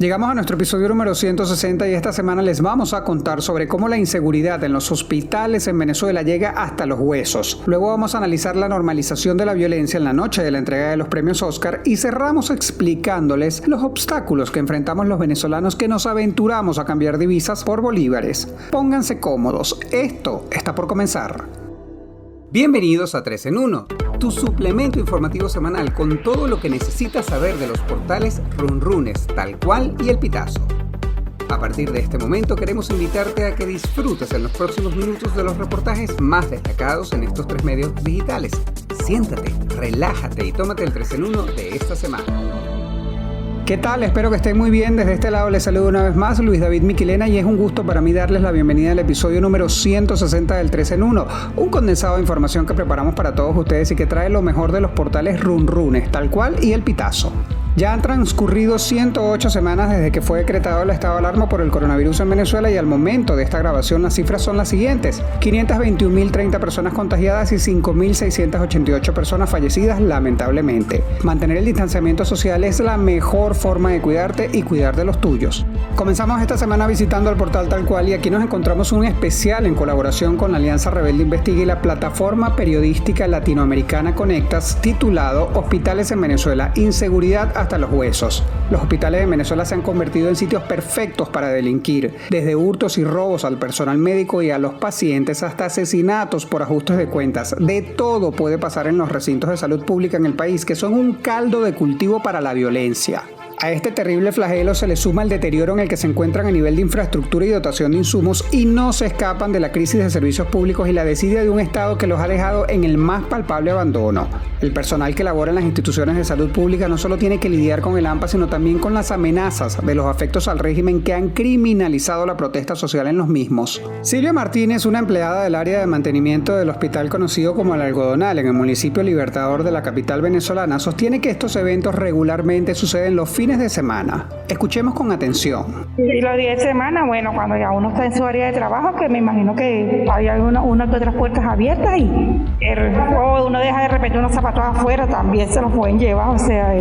Llegamos a nuestro episodio número 160 y esta semana les vamos a contar sobre cómo la inseguridad en los hospitales en Venezuela llega hasta los huesos. Luego vamos a analizar la normalización de la violencia en la noche de la entrega de los premios Oscar y cerramos explicándoles los obstáculos que enfrentamos los venezolanos que nos aventuramos a cambiar divisas por bolívares. Pónganse cómodos, esto está por comenzar. Bienvenidos a 3 en 1, tu suplemento informativo semanal con todo lo que necesitas saber de los portales Runrunes, Tal Cual y El Pitazo. A partir de este momento queremos invitarte a que disfrutes en los próximos minutos de los reportajes más destacados en estos 3 medios digitales. Siéntate, relájate y tómate el 3 en 1 de esta semana. ¿Qué tal? Espero que estén muy bien. Desde este lado les saludo una vez más, Luis David Miquilena, y es un gusto para mí darles la bienvenida al episodio número 160 del 3 en 1, un condensado de información que preparamos para todos ustedes y que trae lo mejor de los portales Runrunes, Tal Cual y El Pitazo. Ya han transcurrido 108 semanas desde que fue decretado el estado de alarma por el coronavirus en Venezuela y al momento de esta grabación las cifras son las siguientes: 521.030 personas contagiadas y 5.688 personas fallecidas lamentablemente. Mantener el distanciamiento social es la mejor forma de cuidarte y cuidar de los tuyos. Comenzamos esta semana visitando el portal Tal Cual y aquí nos encontramos un especial en colaboración con la Alianza Rebelde Investiga y la plataforma periodística latinoamericana Conectas titulado Hospitales en Venezuela, inseguridad hasta los huesos. Los hospitales de Venezuela se han convertido en sitios perfectos para delinquir, desde hurtos y robos al personal médico y a los pacientes hasta asesinatos por ajustes de cuentas. De todo puede pasar en los recintos de salud pública en el país, que son un caldo de cultivo para la violencia. A este terrible flagelo se le suma el deterioro en el que se encuentran a nivel de infraestructura y dotación de insumos y no se escapan de la crisis de servicios públicos y la desidia de un Estado que los ha dejado en el más palpable abandono. El personal que labora en las instituciones de salud pública no solo tiene que lidiar con el AMPA, sino también con las amenazas de los afectos al régimen que han criminalizado la protesta social en los mismos. Silvia Martínez, una empleada del área de mantenimiento del hospital conocido como El Algodonal en el municipio Libertador de la capital venezolana, sostiene que estos eventos regularmente suceden los fines de semana. Escuchemos con atención. Y los días de semana, bueno, cuando ya uno está en su área de trabajo, que me imagino que hay una que otras puertas abiertas y o uno deja de repente unos zapatos afuera, también se los pueden llevar, o sea,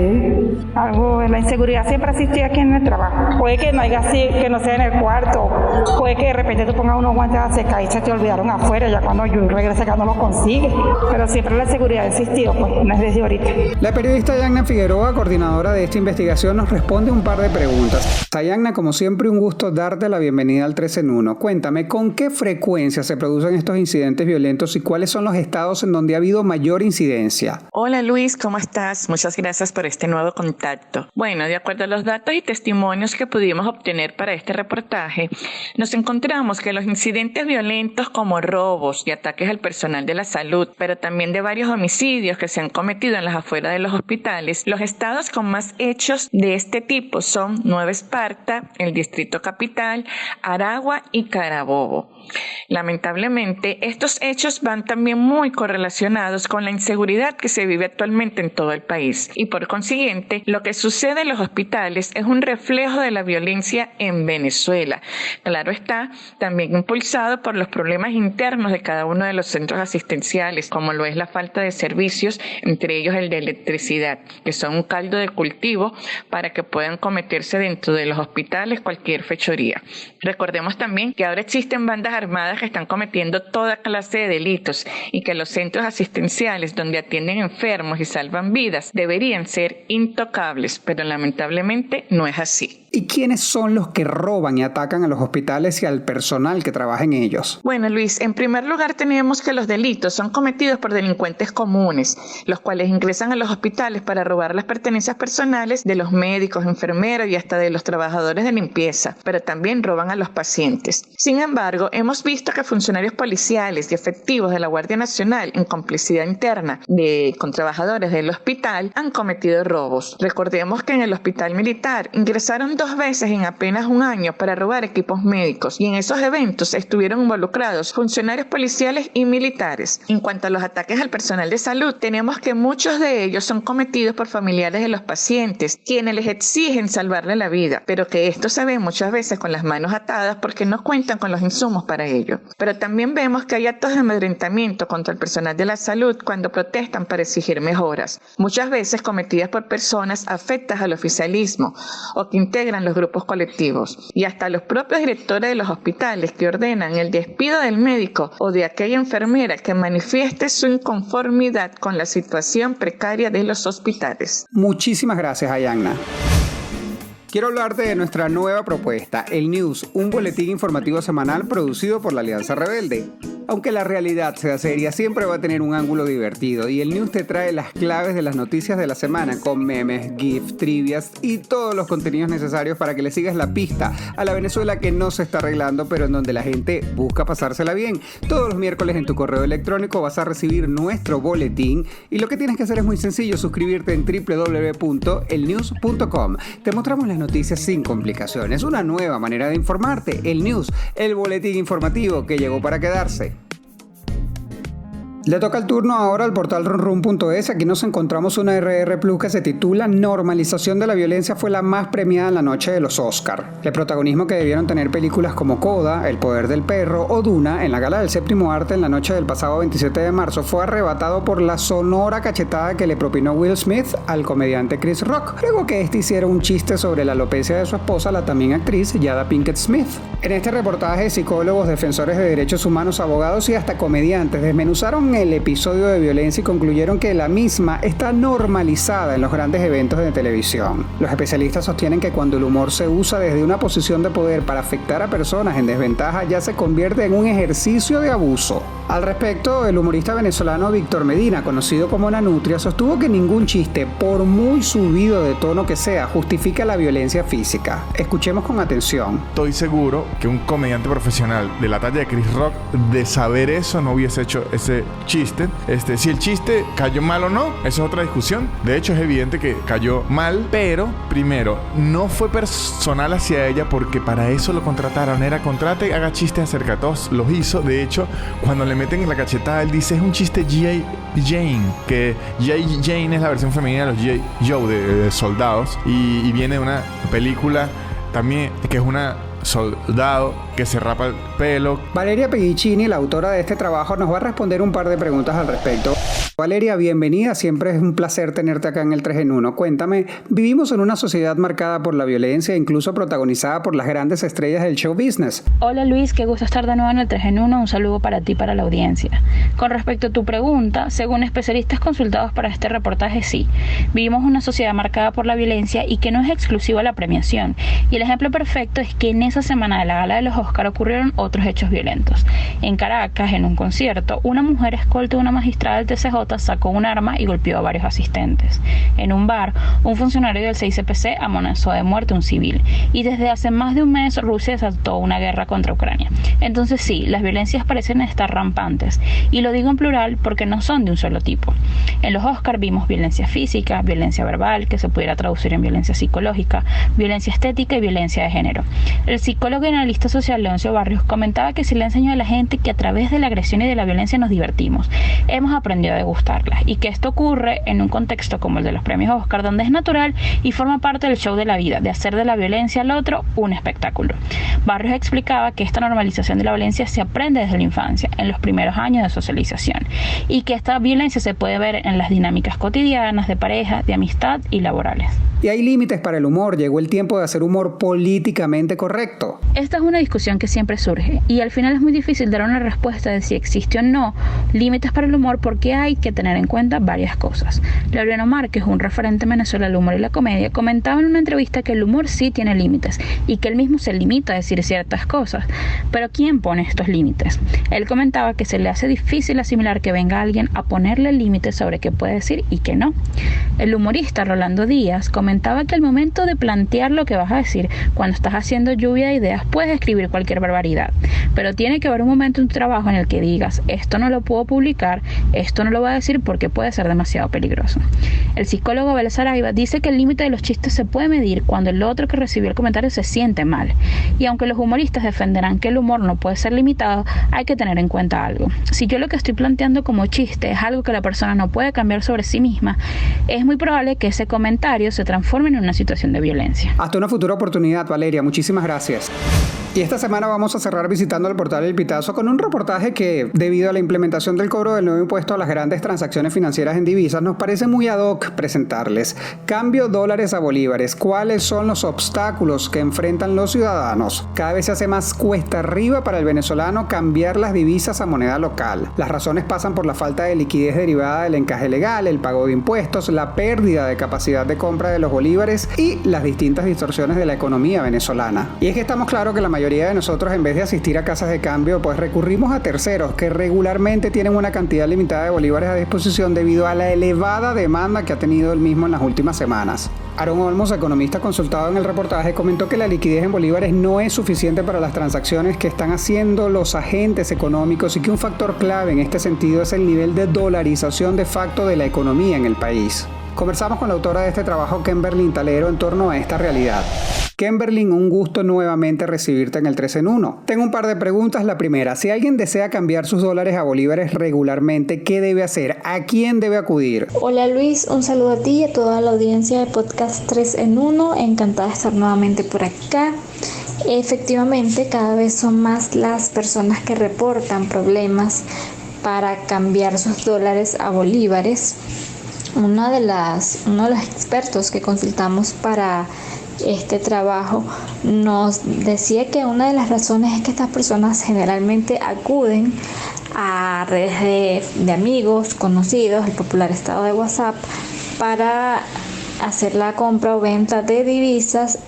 algo, la inseguridad siempre existe aquí en el trabajo. Puede que no haya así, que no sea en el cuarto, puede que de repente tú pongas unos guantes a secar y se te olvidaron afuera, ya cuando yo regrese acá no los consigue, pero siempre la seguridad ha existido, pues no es desde ahorita. La periodista Yanna Figueroa, coordinadora de esta investigación, nos responde un par de preguntas. Yanna, como siempre, un gusto darte la bienvenida al 3 en 1. Cuéntame, ¿con qué frecuencia se producen estos incidentes violentos y cuáles son los estados en donde ha habido mayor incidencia? Hola Luis, ¿cómo estás? Muchas gracias por este nuevo contacto. Bueno, de acuerdo a los datos y testimonios que pudimos obtener para este reportaje, nos encontramos que los incidentes violentos como robos y ataques al personal de la salud, pero también de varios homicidios que se han cometido en las afueras de los hospitales, los estados con más hechos de este tipo son Nueva Esparta, el Distrito Capital, Aragua y Carabobo. Lamentablemente, estos hechos van también muy correlacionados con la inseguridad que se vive actualmente en todo el país y por consiguiente, lo que sucede en los hospitales es un reflejo de la violencia en Venezuela. Claro está, también impulsado por los problemas internos de cada uno de los centros asistenciales, como lo es la falta de servicios, entre ellos el de electricidad, que son un caldo de cultivo para que puedan cometerse dentro de los hospitales cualquier fechoría. Recordemos también que ahora existen bandas armadas que están cometiendo toda clase de delitos y que los centros asistenciales donde atienden enfermos y salvan vidas deberían ser intocables, pero lamentablemente no es así. ¿Y quiénes son los que roban y atacan a los hospitales y al personal que trabaja en ellos? Bueno, Luis, en primer lugar tenemos que los delitos son cometidos por delincuentes comunes, los cuales ingresan a los hospitales para robar las pertenencias personales de los médicos, enfermeros y hasta de los trabajadores de limpieza, pero también roban a los pacientes. Sin embargo, hemos visto que funcionarios policiales y efectivos de la Guardia Nacional, en complicidad interna con trabajadores del hospital, han cometido robos. Recordemos que en el hospital militar ingresaron 2 veces en apenas un año para robar equipos médicos y en esos eventos estuvieron involucrados funcionarios policiales y militares. En cuanto a los ataques al personal de salud, tenemos que muchos de ellos son cometidos por familiares de los pacientes, quienes quienes les exigen salvarle la vida, pero que esto se ve muchas veces con las manos atadas porque no cuentan con los insumos para ello. Pero también vemos que hay actos de amedrentamiento contra el personal de la salud cuando protestan para exigir mejoras, muchas veces cometidas por personas afectas al oficialismo o que integran los grupos colectivos, y hasta los propios directores de los hospitales que ordenan el despido del médico o de aquella enfermera que manifieste su inconformidad con la situación precaria de los hospitales. Muchísimas gracias, Ayanna. Quiero hablarte de nuestra nueva propuesta, el News, un boletín informativo semanal producido por la Alianza Rebelde. Aunque la realidad sea seria, siempre va a tener un ángulo divertido y el News te trae las claves de las noticias de la semana con memes, GIFs, trivias y todos los contenidos necesarios para que le sigas la pista a la Venezuela que no se está arreglando, pero en donde la gente busca pasársela bien. Todos los miércoles en tu correo electrónico vas a recibir nuestro boletín y lo que tienes que hacer es muy sencillo, suscribirte en www.elnews.com. Te mostramos las noticias sin complicaciones, una nueva manera de informarte. El News, el boletín informativo que llegó para quedarse. Le toca el turno ahora al portal runrun.es. Aquí nos encontramos una RR Plus que se titula Normalización de la violencia fue la más premiada en la noche de los Oscar. El protagonismo que debieron tener películas como Coda, El poder del perro o Duna en la gala del séptimo arte en la noche del pasado 27 de marzo fue arrebatado por la sonora cachetada que le propinó Will Smith al comediante Chris Rock, luego que este hiciera un chiste sobre la alopecia de su esposa, la también actriz Jada Pinkett Smith. En este reportaje, psicólogos, defensores de derechos humanos, abogados y hasta comediantes desmenuzaron el episodio de violencia y concluyeron que la misma está normalizada en los grandes eventos de televisión. Los especialistas sostienen que cuando el humor se usa desde una posición de poder para afectar a personas en desventaja, ya se convierte en un ejercicio de abuso. Al respecto, el humorista venezolano Víctor Medina, conocido como Nanutria, sostuvo que ningún chiste, por muy subido de tono que sea, justifica la violencia física. Escuchemos con atención. Estoy seguro que un comediante profesional de la talla de Chris Rock, de saber eso, no hubiese hecho ese chiste. Si el chiste cayó mal o no, eso es otra discusión. De hecho, es evidente que cayó mal, pero primero, no fue personal hacia ella porque para eso lo contrataron. Era contrate, haga chistes acerca de todos. Los hizo. De hecho, cuando le meten la cachetada, él dice, es un chiste G.I. Jane, que G.I. Jane es la versión femenina de los G.I. Joe, de soldados, y viene de una película también que es una soldado que se rapa el pelo. Valeria Pedicini, la autora de este trabajo, nos va a responder un par de preguntas al respecto. Valeria, bienvenida, siempre es un placer tenerte acá en el 3 en 1. Cuéntame, vivimos en una sociedad marcada por la violencia, incluso protagonizada por las grandes estrellas del show business. Hola Luis, qué gusto estar de nuevo en el 3 en 1, un saludo para ti y para la audiencia. Con respecto a tu pregunta, según especialistas consultados para este reportaje, sí, vivimos una sociedad marcada por la violencia y que no es exclusiva a la premiación, y el ejemplo perfecto es que en esa semana de la gala de los Oscar ocurrieron otros hechos violentos. En Caracas, en un concierto, una mujer escolta de una magistrada del TCJ sacó un arma y golpeó a varios asistentes. En un bar, un funcionario del CICPC amenazó de muerte a un civil. Y desde hace más de un mes, Rusia desató una guerra contra Ucrania. Entonces sí, las violencias parecen estar rampantes. Y lo digo en plural porque no son de un solo tipo. En los Oscar vimos violencia física, violencia verbal, que se pudiera traducir en violencia psicológica, violencia estética y violencia de género. El psicólogo y analista social Leoncio Barrios comentaba que se le enseñó a la gente que a través de la agresión y de la violencia nos divertimos. Hemos aprendido a degustarlas y que esto ocurre en un contexto como el de los premios Oscar, donde es natural y forma parte del show de la vida, de hacer de la violencia al otro un espectáculo. Barrios explicaba que esta normalización de la violencia se aprende desde la infancia, en los primeros años de socialización, y que esta violencia se puede ver en las dinámicas cotidianas, de pareja, de amistad y laborales. Y hay límites para el humor, llegó el tiempo de hacer humor políticamente correcto. Esta es una discusión que siempre surge y al final es muy difícil dar una respuesta de si existe o no límites para el humor porque hay que tener en cuenta varias cosas. Laureano Márquez, un referente en Venezuela del humor y la comedia, comentaba en una entrevista que el humor sí tiene límites y que él mismo se limita a decir ciertas cosas. Pero ¿quién pone estos límites? Él comentaba que se le hace difícil asimilar que venga alguien a ponerle límites sobre qué puede decir y qué no. El humorista Rolando Díaz comentaba que al momento de plantear lo que vas a decir, cuando estás haciendo lluvia de ideas, puedes escribir cualquier barbaridad, pero tiene que haber un momento en tu trabajo en el que digas, esto no lo puedo publicar, esto no lo voy voy a decir porque puede ser demasiado peligroso. El psicólogo Abel Saraiva dice que el límite de los chistes se puede medir cuando el otro que recibió el comentario se siente mal. Y aunque los humoristas defenderán que el humor no puede ser limitado, hay que tener en cuenta algo. Si yo lo que estoy planteando como chiste es algo que la persona no puede cambiar sobre sí misma, es muy probable que ese comentario se transforme en una situación de violencia. Hasta una futura oportunidad, Valeria. Muchísimas gracias. Y esta semana vamos a cerrar visitando el portal El Pitazo con un reportaje que, debido a la implementación del cobro del nuevo impuesto a las grandes transacciones financieras en divisas, nos parece muy ad hoc presentarles. Cambio dólares a bolívares. ¿Cuáles son los obstáculos que enfrentan los ciudadanos? Cada vez se hace más cuesta arriba para el venezolano cambiar las divisas a moneda local. Las razones pasan por la falta de liquidez derivada del encaje legal, el pago de impuestos, la pérdida de capacidad de compra de los bolívares y las distintas distorsiones de la economía venezolana. Y es que estamos claros que la mayoría de nosotros, en vez de asistir a casas de cambio, pues recurrimos a terceros que regularmente tienen una cantidad limitada de bolívares a disposición debido a la elevada demanda que ha tenido el mismo en las últimas semanas. Aaron Olmos, economista consultado en el reportaje, comentó que la liquidez en bolívares no es suficiente para las transacciones que están haciendo los agentes económicos y que un factor clave en este sentido es el nivel de dolarización de facto de la economía en el país. Conversamos con la autora de este trabajo, Kimberly Talero, en torno a esta realidad. Kimberly, un gusto nuevamente recibirte en el 3 en 1. Tengo un par de preguntas. La primera, si alguien desea cambiar sus dólares a bolívares regularmente, ¿qué debe hacer? ¿A quién debe acudir? Hola Luis, un saludo a ti y a toda la audiencia de podcast 3 en 1. Encantada de estar nuevamente por acá. Efectivamente, cada vez son más las personas que reportan problemas para cambiar sus dólares a bolívares. Uno de los expertos que consultamos para este trabajo nos decía que una de las razones es que estas personas generalmente acuden a redes de amigos, conocidos, el popular estado de WhatsApp, para hacer la compra o venta de divisas,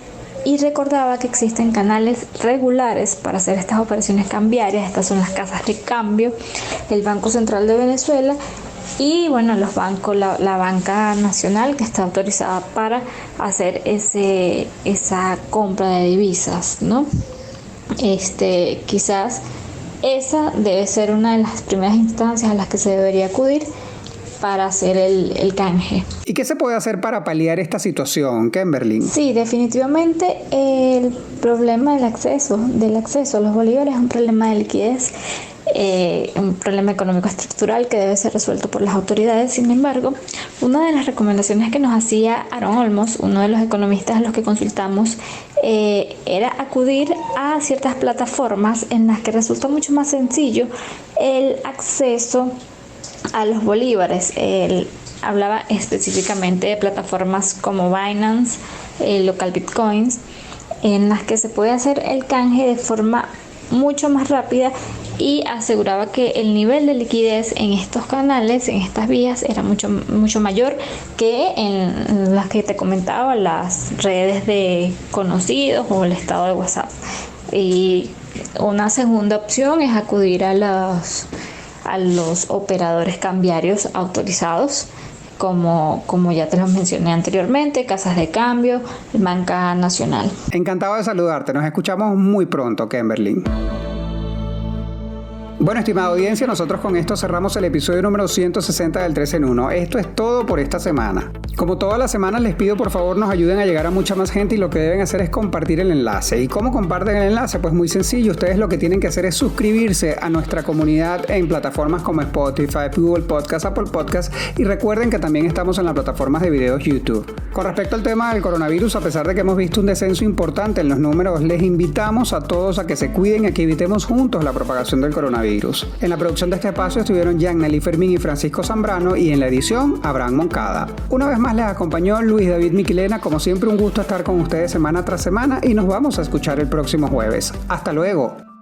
y recordaba que existen canales regulares para hacer estas operaciones cambiarias. Estas son las casas de cambio, el Banco Central de Venezuela y bueno, los bancos, la banca nacional que está autorizada para hacer esa compra de divisas, ¿no? Quizás esa debe ser una de las primeras instancias a las que se debería acudir para hacer el canje. ¿Y qué se puede hacer para paliar esta situación, Kimberly? Sí, definitivamente el problema del acceso a los bolívares es un problema de liquidez, un problema económico estructural que debe ser resuelto por las autoridades. Sin embargo, una de las recomendaciones que nos hacía Aaron Olmos, uno de los economistas a los que consultamos, era acudir a ciertas plataformas en las que resulta mucho más sencillo el acceso a los bolívares. Él hablaba específicamente de plataformas como Binance, Local Bitcoins, en las que se puede hacer el canje de forma mucho más rápida, y aseguraba que el nivel de liquidez en estos canales, en estas vías, era mucho mayor que en las que te comentaba, las redes de conocidos o el estado de WhatsApp. Y una segunda opción es acudir a los operadores cambiarios autorizados, como ya te lo mencioné anteriormente, casas de cambio, banca nacional. Encantado de saludarte. Nos escuchamos muy pronto, Kimberly. Bueno, estimada audiencia, nosotros con esto cerramos el episodio número 160 del 3 en 1. Esto es todo por esta semana. Como todas las semanas, les pido por favor nos ayuden a llegar a mucha más gente, y lo que deben hacer es compartir el enlace. ¿Y cómo comparten el enlace? Pues muy sencillo. Ustedes lo que tienen que hacer es suscribirse a nuestra comunidad en plataformas como Spotify, Google Podcast, Apple Podcast, y recuerden que también estamos en las plataformas de videos YouTube. Con respecto al tema del coronavirus, a pesar de que hemos visto un descenso importante en los números, les invitamos a todos a que se cuiden y a que evitemos juntos la propagación del coronavirus. En la producción de este espacio estuvieron Yanely Fermín y Francisco Zambrano, y en la edición Abraham Moncada. Una vez más les acompañó Luis David Miquilena. Como siempre, un gusto estar con ustedes semana tras semana, y nos vamos a escuchar el próximo jueves. Hasta luego.